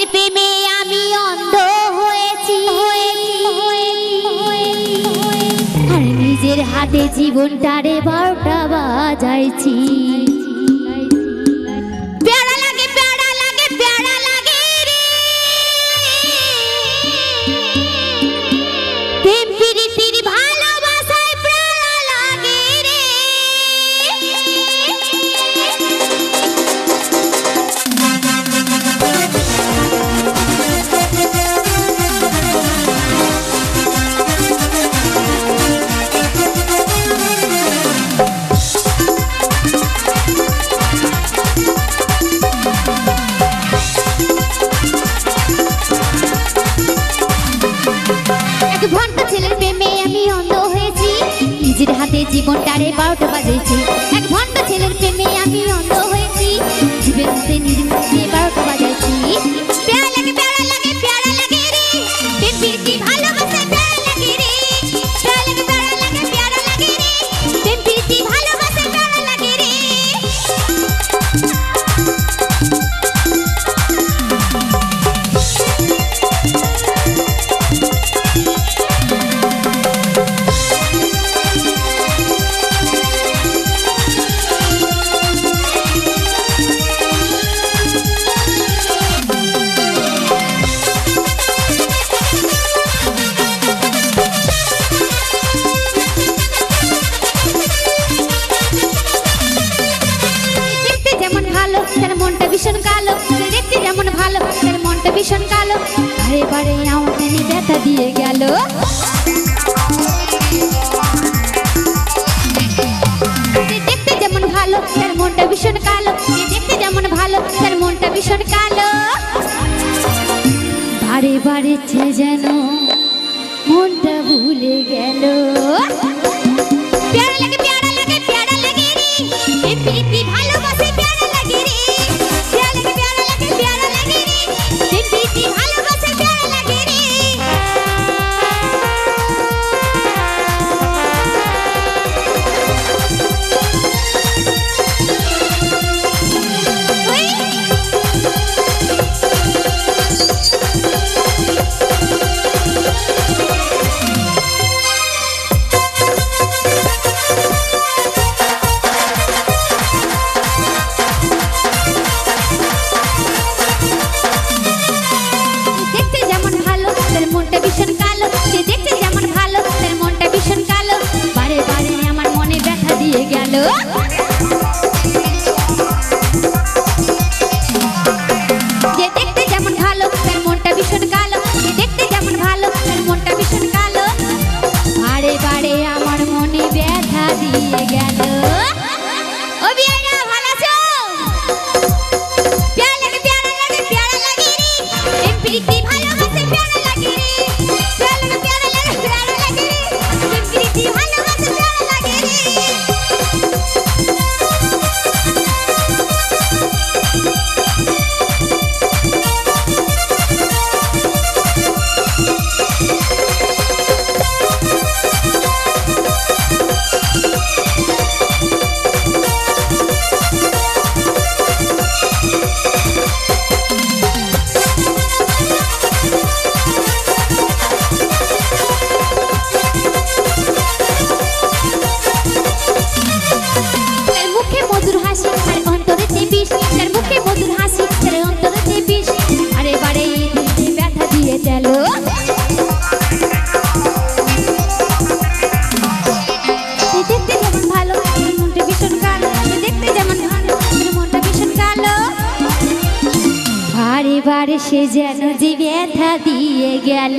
ছেলের প্রেমে আমি অন্ধ হয়েছি, আর নিজের হাতে জীবনটারে 12টা বাজাইছি। প্যারা লাগে প্যারা লাগে প্যারা লাগে রে, প্রেম প্রীতির ভালোবাসায় প্যারা লাগে রে। নিজের হাতে জীবনটারে 12টা বাজাইছি। এক ভণ্ড ছেলের প্রেমে আমি অন্ধ হয়েছি, জীবনতে নির্মমে 12টা বাজাইছি। প্যারা লাগে প্যারা লাগে প্যারা লাগে রে, প্রেম প্রীতি ভালোবাসা প্যারা লাগে রে। প্যারা লাগে প্যারা লাগে প্যারা লাগে রে, প্রেম প্রীতি ভালোবাসা প্যারা লাগে রে। তার মনটা ভীষণ কালো, দেখতে যেমন ভালো তার মনটা ভীষণ কালো, বারে বারে আমার মনে ব্যথা দিয়ে গেল। দেখতে যেমন ভালো তার মনটা ভীষণ কালো, দেখতে যেমন ভালো তার মনটা ভীষণ কালো, বারে বারে যেন মনটা ভুলে গেল। প্যারা লাগে প্যারা লাগে প্যারা লাগে রে, প্রেম প্রীতি ভালোবাসে প্যারা লাগে রে। প্যারা লাগে প্যারা লাগে প্যারা লাগে রে, প্রেম প্রীতি ভালোবাসে প্যারা লাগে রে। যে দেখতে যেমন ভালো তার মনটা ভীষণ কালো, যে দেখতে যেমন ভালো তার মনটা ভীষণ কালো, বারে বারে আমার মনে ব্যথা দিয়ে গেল। ও বিয়াইরা ভালো আছো? প্যারা লাগে প্যারা লাগে প্যারা লাগে রে, প্রেম প্রীতি ভালোবাসে প্যারা লাগে রে। প্যারা লাগে প্যারা লাগে প্যারা লাগে রে, প্রেম প্রীতি ভালোবাসে প্যারা লাগে রে। বারে বারে সে যেন যে ব্যথা দিয়ে গেল।